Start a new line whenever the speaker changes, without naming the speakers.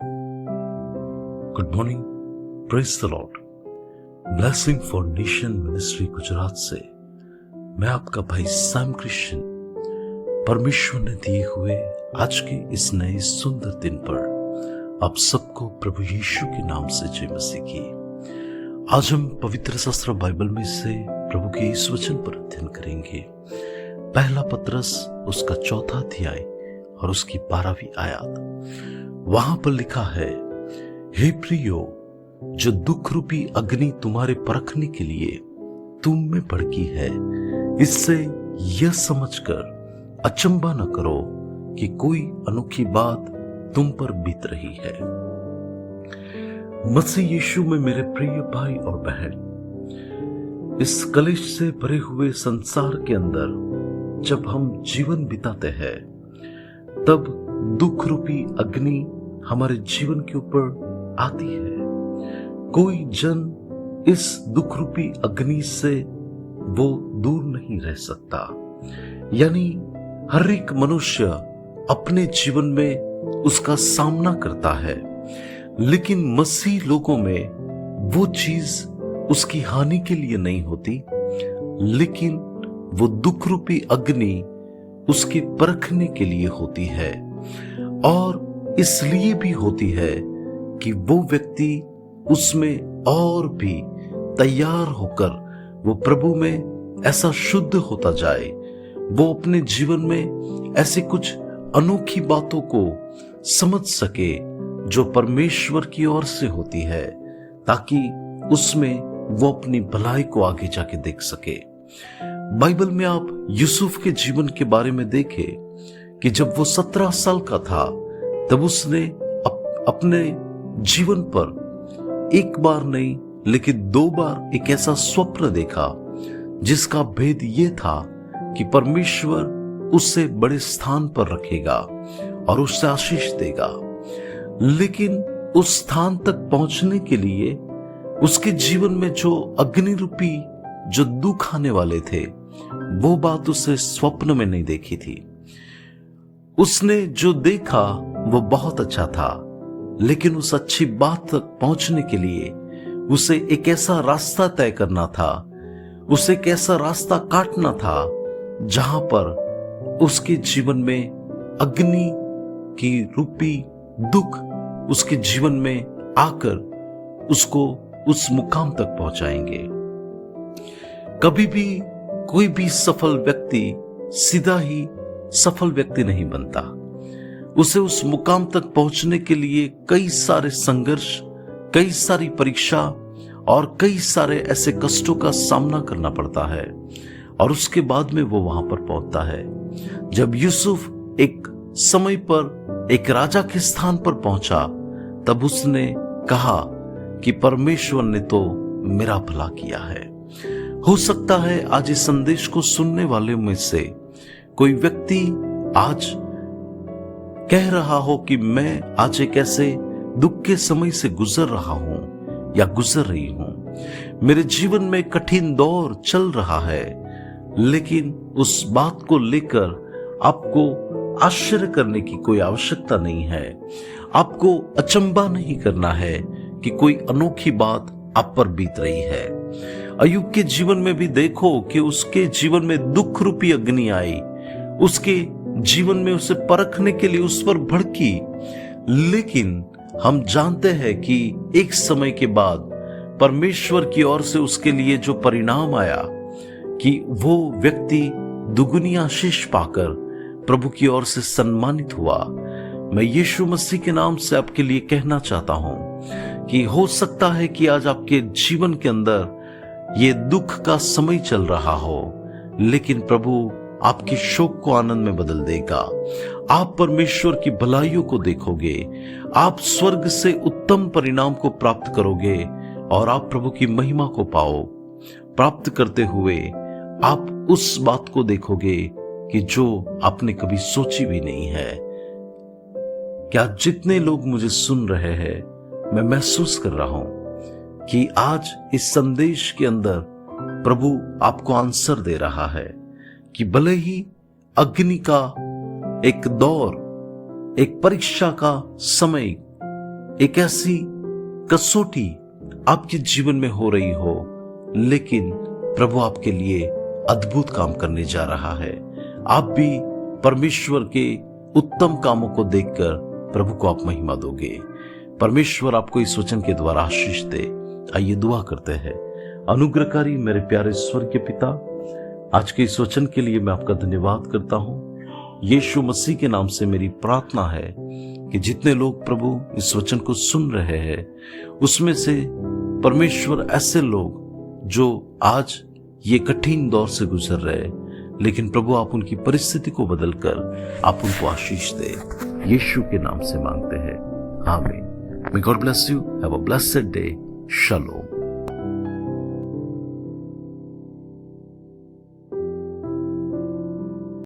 Good morning, praise the Lord. Blessing for nation ministry Gujarat से मैं आपका भाई सैम क्रिश्चियन परमेश्वर ने दिए हुए आज के इस नए सुंदर दिन पर आप सबको प्रभु यीशु के नाम से जय मसीह की। आज हम पवित्र शास्त्र बाइबल में से प्रभु के इस वचन पर अध्ययन करेंगे। पहला पतरस उसका 4 अध्याय और उसकी 12वीं आयत। वहां पर लिखा है, हे प्रियो, जो दुख रूपी अग्नि तुम्हारे परखने के लिए तुम में भड़की है, इससे यह समझकर अचंभा न करो कि कोई अनोखी बात तुम पर बीत रही है। मसीह यीशु में मेरे प्रिय भाई और बहन, इस कलेश से भरे हुए संसार के अंदर जब हम जीवन बिताते हैं, तब दुख रूपी अग्नि हमारे जीवन के ऊपर आती है। कोई जन इस दुख रूपी अग्नि से वो दूर नहीं रह सकता। यानी हर एक मनुष्य अपने जीवन में उसका सामना करता है, लेकिन मसीह लोगों में वो चीज उसकी हानि के लिए नहीं होती, लेकिन वो दुख रूपी अग्नि उसके परखने के लिए होती है। और इसलिए भी होती है कि वो व्यक्ति उसमें और भी तैयार होकर वो प्रभु में ऐसा शुद्ध होता जाए, वो अपने जीवन में ऐसी कुछ अनोखी बातों को समझ सके जो परमेश्वर की ओर से होती है, ताकि उसमें वो अपनी भलाई को आगे जाके देख सके। बाइबल में आप यूसुफ के जीवन के बारे में देखें कि जब वो 17 साल का था, तब उसने अपने जीवन पर एक बार नहीं लेकिन 2 बार एक ऐसा स्वप्न देखा जिसका भेद ये था कि परमेश्वर उससे बड़े स्थान पर रखेगा और उससे आशीष देगा। लेकिन उस स्थान तक पहुंचने के लिए उसके जीवन में जो अग्नि रूपी जो दुख आने वाले थे, वो बात उसे स्वप्न में नहीं देखी थी। उसने जो देखा वो बहुत अच्छा था, लेकिन उस अच्छी बात तक पहुंचने के लिए उसे एक ऐसा रास्ता तय करना था, उसे एक ऐसा रास्ता काटना था जहां पर उसके जीवन में अग्नि की रूपी दुख उसके जीवन में आकर उसको उस मुकाम तक पहुंचाएंगे। कभी भी कोई भी सफल व्यक्ति सीधा ही सफल व्यक्ति नहीं बनता। उसे उस मुकाम तक पहुंचने के लिए कई सारे संघर्ष, कई सारी परीक्षा और कई सारे ऐसे कष्टों का सामना करना पड़ता है, और उसके बाद में वो वहां पर पहुंचता है। जब यूसुफ एक समय पर एक राजा के स्थान पर पहुंचा, तब उसने कहा कि परमेश्वर ने तो मेरा भला किया है। हो सकता है आज इस संदेश को सुनने वाले में से कोई व्यक्ति आज कह रहा हो कि मैं आज एक ऐसे दुख के समय से गुजर रहा हूं या गुजर रही हूं, मेरे जीवन में कठिन दौर चल रहा है, लेकिन उस बात को लेकर आपको आश्चर्य करने की कोई आवश्यकता नहीं है। आपको अचंभा नहीं करना है कि कोई अनोखी बात आप पर बीत रही है। अय्यूब के जीवन में भी देखो कि उसके जीवन में दुख रूपी अग्नि आई, उसके जीवन में उसे परखने के लिए उस पर भड़की, लेकिन हम जानते हैं कि एक समय के बाद परमेश्वर की ओर से उसके लिए जो परिणाम आया कि वो व्यक्ति दुगुनी आशीष पाकर प्रभु की ओर से सम्मानित हुआ। मैं यीशु मसीह के नाम से आपके लिए कहना चाहता हूं कि हो सकता है कि आज आपके जीवन के अंदर ये दुख का समय चल रहा हो, लेकिन प्रभु आपकी शोक को आनंद में बदल देगा। आप परमेश्वर की भलाइयों को देखोगे, आप स्वर्ग से उत्तम परिणाम को प्राप्त करोगे और आप प्रभु की महिमा को पाओ। प्राप्त करते हुए आप उस बात को देखोगे कि जो आपने कभी सोची भी नहीं है। क्या जितने लोग मुझे सुन रहे हैं, मैं महसूस कर रहा हूं कि आज इस संदेश के अंदर प्रभु आपको आंसर दे रहा है कि भले ही अग्नि का एक दौर, एक परीक्षा का समय एक ऐसी कसौटी आपके जीवन में हो रही हो, लेकिन प्रभु आपके लिए अद्भुत काम करने जा रहा है। आप भी परमेश्वर के उत्तम कामों को देखकर प्रभु को आप महिमा दोगे। परमेश्वर आपको इस वचन के द्वारा आशीष दे। आइए दुआ करते हैं। अनुग्रहकारी मेरे प्यारे स्वर्गीय पिता, आज के इस वचन के लिए मैं आपका धन्यवाद करता हूं। यीशु मसीह के नाम से मेरी प्रार्थना है कि जितने लोग प्रभु इस वचन को सुन रहे हैं, उसमें से परमेश्वर ऐसे लोग जो आज ये कठिन दौर से गुजर रहे, लेकिन प्रभु आप उनकी परिस्थिति को बदलकर आप उनको आशीष दे। यीशु के नाम से मांगते हैं, आमीन। May God bless you. Have a blessed day. Shalom.